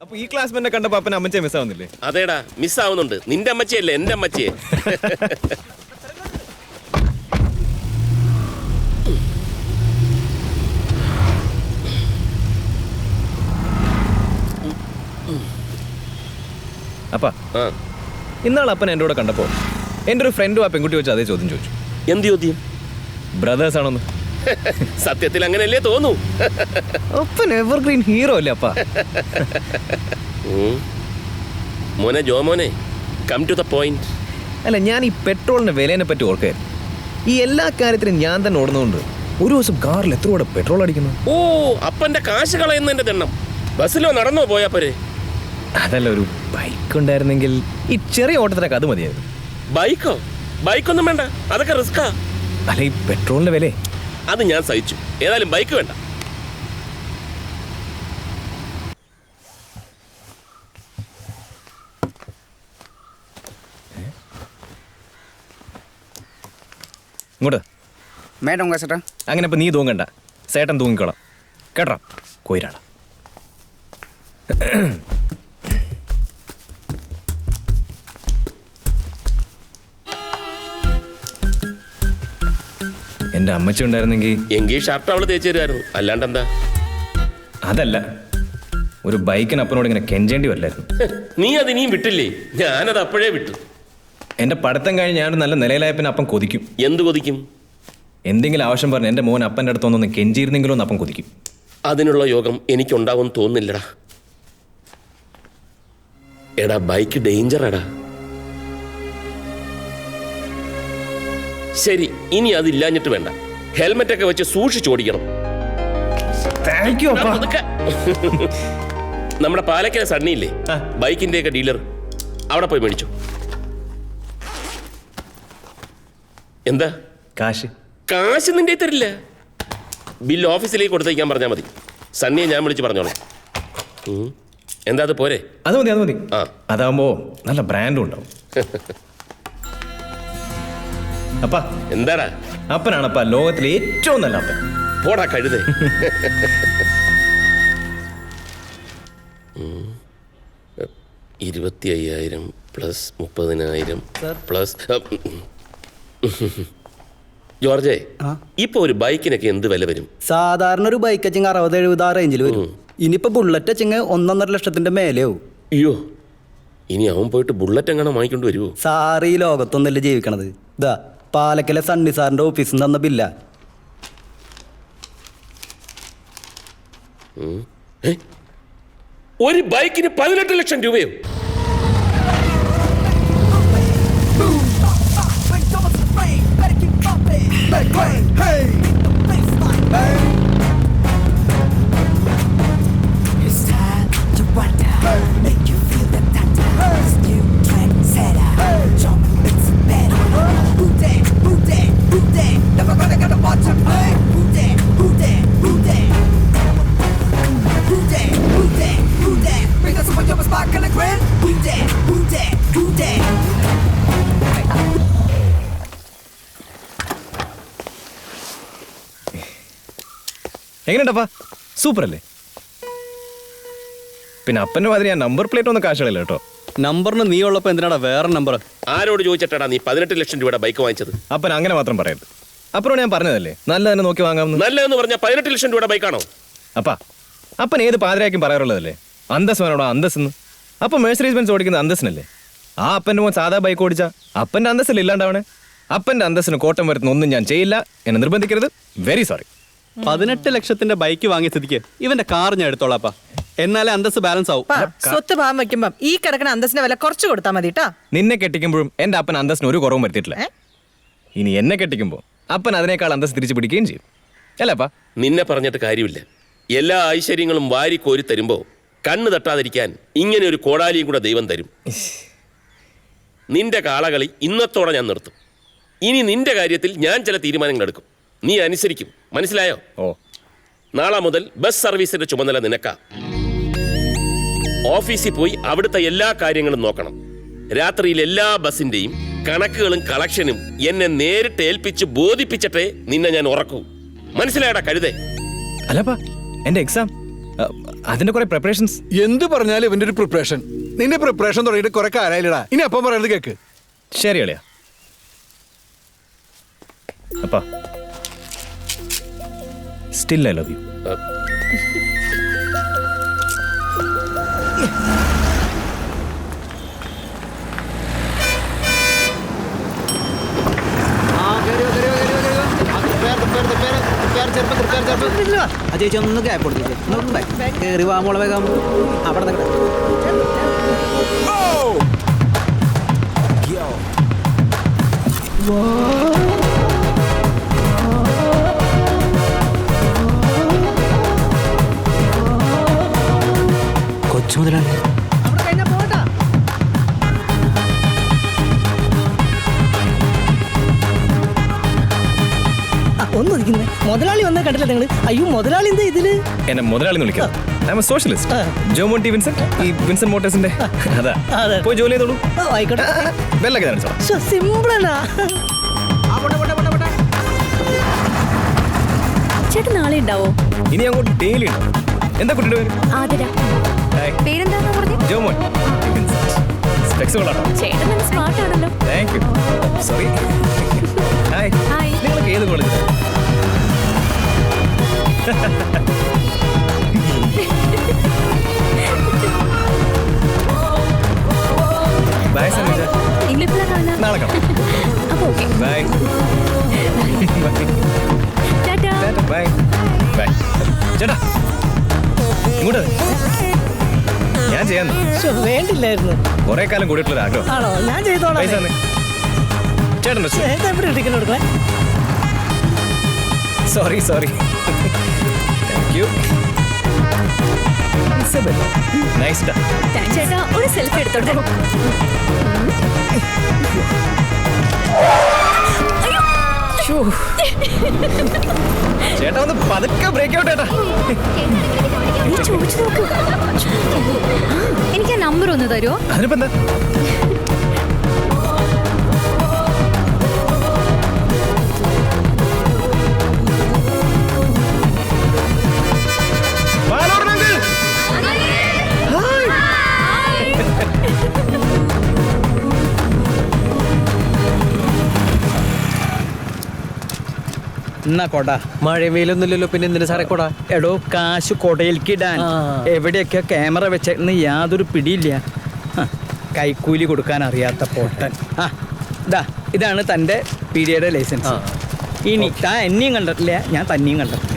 അപ്പൊ ഈ ക്ലാസ്മെന്നെ കണ്ടപ്പോ അപ്പൻ അമ്മച്ചയെ മിസ്സാവുന്നില്ലേ? അതേടാ, മിസ്സാവുന്നുണ്ട്. നിന്റെ അമ്മച്ചയല്ലേ എന്റെ അമ്മച്ചയെ. അപ്പാ ഇന്നാൾ അപ്പൻ എൻ്റെ കൂടെ കണ്ടപ്പോ എൻ്റെ ഒരു ഫ്രണ്ടും ആ പെൺകുട്ടി വെച്ച് അതേ ചോദ്യം ചോദിച്ചു. എന്ത് ചോദ്യം? ബ്രദേഴ്സ് ആണോന്ന്. സത്യത്തിൽ അങ്ങനെയല്ലേ തോന്നൂ. അപ്പൻ എവർഗ്രീൻ ഹീറോ അല്ലേ അപ്പാ? മോനെ ജോമോനെ, കം ടു ദ പോയിന്റ്. അല്ല, ഞാൻ ഈ പെട്രോളിന്റെ വിലേനെ പറ്റി ഓർക്കായിരുന്നു. ഈ എല്ലാ കാര്യത്തിനും ഞാൻ തന്നെ ഓടുന്നതുകൊണ്ട് ഒരു ദിവസം കാറിൽ എത്ര കൂടെ പെട്രോൾ അടിക്കുന്നു. ഓ, അപ്പന്റെ കാശ് കളയുന്നതിന്റെ ദണ്ണം. ബസ്സിലോ നടന്നോ പോയാ പോരെ? അതല്ല, ഒരു ബൈക്ക് ഉണ്ടായിരുന്നെങ്കിൽ ഈ ചെറിയ ഓട്ടത്തിനൊക്കെ അത് മതിയായിരുന്നു. ബൈക്കോ? ബൈക്കൊന്നും വേണ്ട, അതൊക്കെ റിസ്കാ. അല്ല, ഈ പെട്രോളിന്റെ വില അത് ഞാൻ സഹിച്ചു. ഏതായാലും ബൈക്ക് വേണ്ട. ഇങ്ങോട്ട് മേഡം ചേട്ടാ. അങ്ങനെ ഇപ്പൊ നീ തൂങ്ങണ്ട, സേട്ടൻ തൂങ്ങിക്കോളാം കേട്ടോ. കൊയിരാള എന്റെ അമ്മച്ചി ഉണ്ടായിരുന്നെങ്കിൽ എങ്കിൽ ഷർട്ട് അവള് തേച്ചു തരുമായിരുന്നു. അല്ലാണ്ട് എന്താ? അതല്ല, ഒരു ബൈക്കിന് അപ്പനോട് ഇങ്ങനെ കെഞ്ചേണ്ടി വരില്ലായിരുന്നു. നീ അത് ഇനിയും വിട്ടില്ലേ? ഞാനത് അപ്പോഴേ വിട്ടു. എന്റെ പഠിത്തം കഴിഞ്ഞ് ഞാനൊരു നല്ല നിലയിലായ പിന്നെ അപ്പം കൊതിക്കും. എന്ത് കൊതിക്കും? എന്തെങ്കിലും ആവശ്യം പറഞ്ഞ് എന്റെ മോൻ അപ്പൻ്റെ അടുത്തൊന്നൊന്ന് കെഞ്ചിയിരുന്നെങ്കിലും ഒന്ന് അപ്പം കൊതിക്കും. അതിനുള്ള യോഗം എനിക്കുണ്ടാവും തോന്നുന്നില്ലടാ. എടാ, ബൈക്ക് ഡേഞ്ചറാടാ. ശരി, ഇനി അതില്ലാഞ്ഞിട്ട് വേണ്ട. ഹെൽമെറ്റ് ഒക്കെ വെച്ച് സൂക്ഷിച്ചോടിക്കണം. നമ്മുടെ പാലക്കര സണ്ണിയില്ലേ, ബൈക്കിന്റെ ഒക്കെ ഡീലർ, അവിടെ പോയി മേടിച്ചു. എന്താ? കാശ് കാശ് നിന്റെ തരില്ല. ബില്ല് ഓഫീസിലേക്ക് കൊടുത്തേക്കാൻ പറഞ്ഞാൽ മതി. സണ്ണിയെ ഞാൻ വിളിച്ച് പറഞ്ഞോളാം. എന്താ, അത് പോരെ? അത് മതി, അത് മതി. ആ, അതാവുമ്പോ നല്ല ബ്രാൻഡും ഉണ്ടാവും. അപ്പാ, എന്താടാ? അപ്പനാണപ്പാ ലോകത്തിലെ ഏറ്റവും നല്ല അപ്പൻ. പോടാ കഴുതേ. 25,000 പ്ലസ് 30,000 പ്ലസ്. ജോർജേ, ഇപ്പൊ ഒരു ബൈക്കിനൊക്കെ എന്ത് വില വരും? സാധാരണ ഒരു ബൈക്ക് വെച്ചെങ്കിൽ 60-70 റേഞ്ചിൽ വരും. ഇനിയിപ്പോ ബുള്ളറ്റ് വെച്ചെങ്കിൽ 1.5 ലക്ഷത്തിന്റെ മേലെയാവും. അയ്യോ, ഇനി അവൻ പോയിട്ട് ബുള്ളറ്റ് എങ്ങനെ വാങ്ങിക്കൊണ്ട് വരുമോ? സാറ് ഈ ലോകത്തൊന്നല്ലേ ജീവിക്കണത്. ഇതാ പാലക്കലെ സണ്ണി സാറിന്റെ ഓഫീസിൽ നിന്ന് തന്ന ബില്ല. ഒരു ബൈക്കിന് 18 ലക്ഷം രൂപയോ? എങ്ങനെയുണ്ടപ്പാ? സൂപ്പർ അല്ലേ? പിന്നെ അപ്പൻ്റെ മാതിരി ഞാൻ നമ്പർ പ്ലേറ്റ് ഒന്നും കാശുകളില്ല കേട്ടോ. നമ്പറിന് നീ ഉള്ളപ്പോ എന്തിനാടാ വേറെ നമ്പർ? ആരോട് ചോദിച്ചിട്ടാടാ നീ 18 ലക്ഷം രൂപയുടെ ബൈക്ക് വാങ്ങിച്ചത്? അപ്പൻ അങ്ങനെ മാത്രം പറയരുത്. അപ്പനോട് ഞാൻ പറഞ്ഞതല്ലേ നല്ല തന്നെ നോക്കി വാങ്ങാമെന്ന്. നല്ലതെന്ന് പറഞ്ഞാൽ 18 ലക്ഷം രൂപയുടെ ബൈക്കാണോ? അപ്പാ, അപ്പൻ ഏത് പാതിരാക്കും പറയാറുള്ളതല്ലേ അന്തസ് വേണോടാ അന്തസ്ന്ന്. അപ്പം മേഴ്സറീസ് ബെൻസ് ഓടിക്കുന്ന അന്തസ്സിനല്ലേ. ആ അപ്പൻ്റെ മോൻ സാധാ ബൈക്ക് ഓടിച്ചാ അപ്പൻ്റെ അന്തസ്സല്ലേ ഇല്ലാണ്ടാവണേ. അപ്പൻ്റെ അന്തസ്സിന് കോട്ടം വരുത്തുന്ന ഒന്നും ഞാൻ ചെയ്യില്ല. എന്നെ നിർബന്ധിക്കരുത്. Very sorry. 18 ലക്ഷത്തിന്റെ ബൈക്ക് വാങ്ങിയ സ്ഥിതിക്ക് ഇവന്റെ കാർ ഞാൻ എടുത്തോളാപ്പാ. എന്നാലേ അന്തസ് ബാലൻസ് ആവും. സ്വത്ത് ഭാഗം വെക്കുമ്പോ ഈ കിടക്കണ അന്തസ്സിന്റെ വില കുറച്ച് കൊടുത്താൽ മതി ട്ടാ. നിന്നെ കെട്ടിക്കുമ്പോഴും എന്റെ അപ്പൻ അന്തസ്സിന് ഒരു കുറവും വരുത്തിയിട്ടില്ല. ഇനി എന്നെ കെട്ടിക്കുമ്പോ അപ്പൻ അതിനേക്കാൾ അന്തസ് തിരിച്ചു പിടിക്കുകയും ചെയ്യും. അല്ലപ്പാ? നിന്നെ പറഞ്ഞിട്ട് കാര്യമില്ല. എല്ലാ ഐശ്വര്യങ്ങളും വാരി കോരി തരുമ്പോ കണ്ണ് തട്ടാതിരിക്കാൻ ഇങ്ങനെ ഒരു കോടാലിയും കൂടെ ദൈവം തരും. നിന്റെ കാളകളി ഇന്നത്തോടെ ഞാൻ നിർത്തും. ഇനി നിന്റെ കാര്യത്തിൽ ഞാൻ ചില തീരുമാനങ്ങൾ എടുക്കും. നീ അനുസരിക്കും. മനസ്സിലായോ? ഓ, നാളെ മുതൽ ബസ് സർവീസിന്റെ ചുമതല നിനക്കാ. ഓഫീസിൽ പോയി അവിടുത്തെ എല്ലാ കാര്യങ്ങളും നോക്കണം. രാത്രിയിൽ എല്ലാ ബസിന്റെയും കണക്കുകളും കളക്ഷനും എന്നെ നേരിട്ട് ഏൽപ്പിച്ച് ബോധിപ്പിച്ചിട്ടേ നിന്നെ ഞാൻ ഉറക്കൂ. മനസ്സിലായടാ കഴുതേ? അല്ലപ്പാ, എന്റെ എക്സാം അതിന്റെ കുറെ പ്രിപ്പറേഷൻസ്. എന്ത് പറഞ്ഞാലും ഇവന്റെ ഒരു പ്രിപ്പറേഷൻ. നിന്റെ പ്രിപ്പറേഷൻ തുടങ്ങിയിട്ട് കുറെ കാലായില്ലടാ. ഇനി അപ്പം പറയുന്നത് കേക്ക്. ശരി അളിയാ. അപ്പാ സ്റ്റിൽ ഐ ലവ് യു. ചേച്ചി ഒന്ന് ഗ്യാപ്പ് കൊടുത്തില്ലേ? കയറി വാ മോളെ വേഗം. അവിടെ നിൽക്കട്ടെ. കൊച്ചു മുതലാണ്. ഒന്നും ഇരിക്കുന്നേ മുതലാളി വന്നേ കണ്ടില്ല നിങ്ങൾ? അയ്യോ മുതലാളി എന്താ ഇതില്? എന്നെ മുതലാളി എന്ന് വിളിക്കാം. I M A socialist. ജോമോണ്ടി Vincent, ഈ വിൻസെന്റ് മോട്ടോഴ്സിന്റെ. അതാ അതെ. പോയി ജോലി ചെയ്തോളൂ. ആയിക്കോട്ടെ. ബെല്ലൊക്കെ ഞാൻ അടിച്ചോളാം. സിമ്പിളാ. ചേട്ടൻ നാളെ ഉണ്ടാവോ? ഇനി അങ്ങോട്ട് ഡെയിലി ഉണ്ടാവും. എന്താ കുട്ടിയുടെ പേര്? ആതിര. ഹായ്. പേരെന്താന്ന് പറഞ്ഞു? ജോമോൻ വിൻസെന്റ്. സ്പെക്സ് കൊള്ളാട്ടോ. ചേട്ടൻ നല്ല സ്മാർട്ട് ആണല്ലോ. Thank you. Sorry. Hi. Hi. നിങ്ങളൊക്കെ ഏത് കോളേജിലാണ്? ബൈ സനീജ. ഇംഗ്ലീഷിലാ കാണാം. നാളെ കാണാം. അപ്പൊ okay. Bye. Tata. Bye. Bye. ചേട്ടാ ഇങ്ങോട്ട് വരൂ. ഞാൻ ചെയ്യാന്ന് വേണ്ടില്ലായിരുന്നു. കുറെ കാലം കൂടിയിട്ടുള്ള ആഗ്രഹം. ആണോ? ഞാൻ ചെയ്തോളാം. പൈസ തന്നെ. ചേട്ടൻ എവിടെ ഇരിക്കുന്നു കൊടുക്കണേ? Sorry sorry. Thank you. Nice ഡാ. ചേട്ടാ ഒരു സെൽഫി എടുത്തോട്ടെ. ചേട്ടാ ഒന്ന് പതുക്കെ ബ്രേക്ക് ഔട്ട് ചേട്ടാ. നീ ചോദിച്ചു നോക്കൂ. എനിക്ക് ആ നമ്പർ ഒന്ന് തരുമോ? അതിനിപ്പോ എന്താ? എന്നാ കൊട. മഴ വെയിലൊന്നുമില്ലല്ലോ, പിന്നെ എന്തിനു സാറേ കൊട? എടോ കാശ് കൊടയിൽക്കിടാൻ എവിടെയൊക്കെ ക്യാമറ വെച്ചെന്ന് യാതൊരു പിടിയില്ല. കൈക്കൂലി കൊടുക്കാൻ അറിയാത്ത പൊട്ടൻ. ഇതാണ് തൻ്റെ പീരിയഡ് ലൈസൻസ്. ഇനി താൻ എന്നെയും കണ്ടിട്ടില്ല, ഞാൻ തന്നെയും കണ്ടിട്ടില്ല.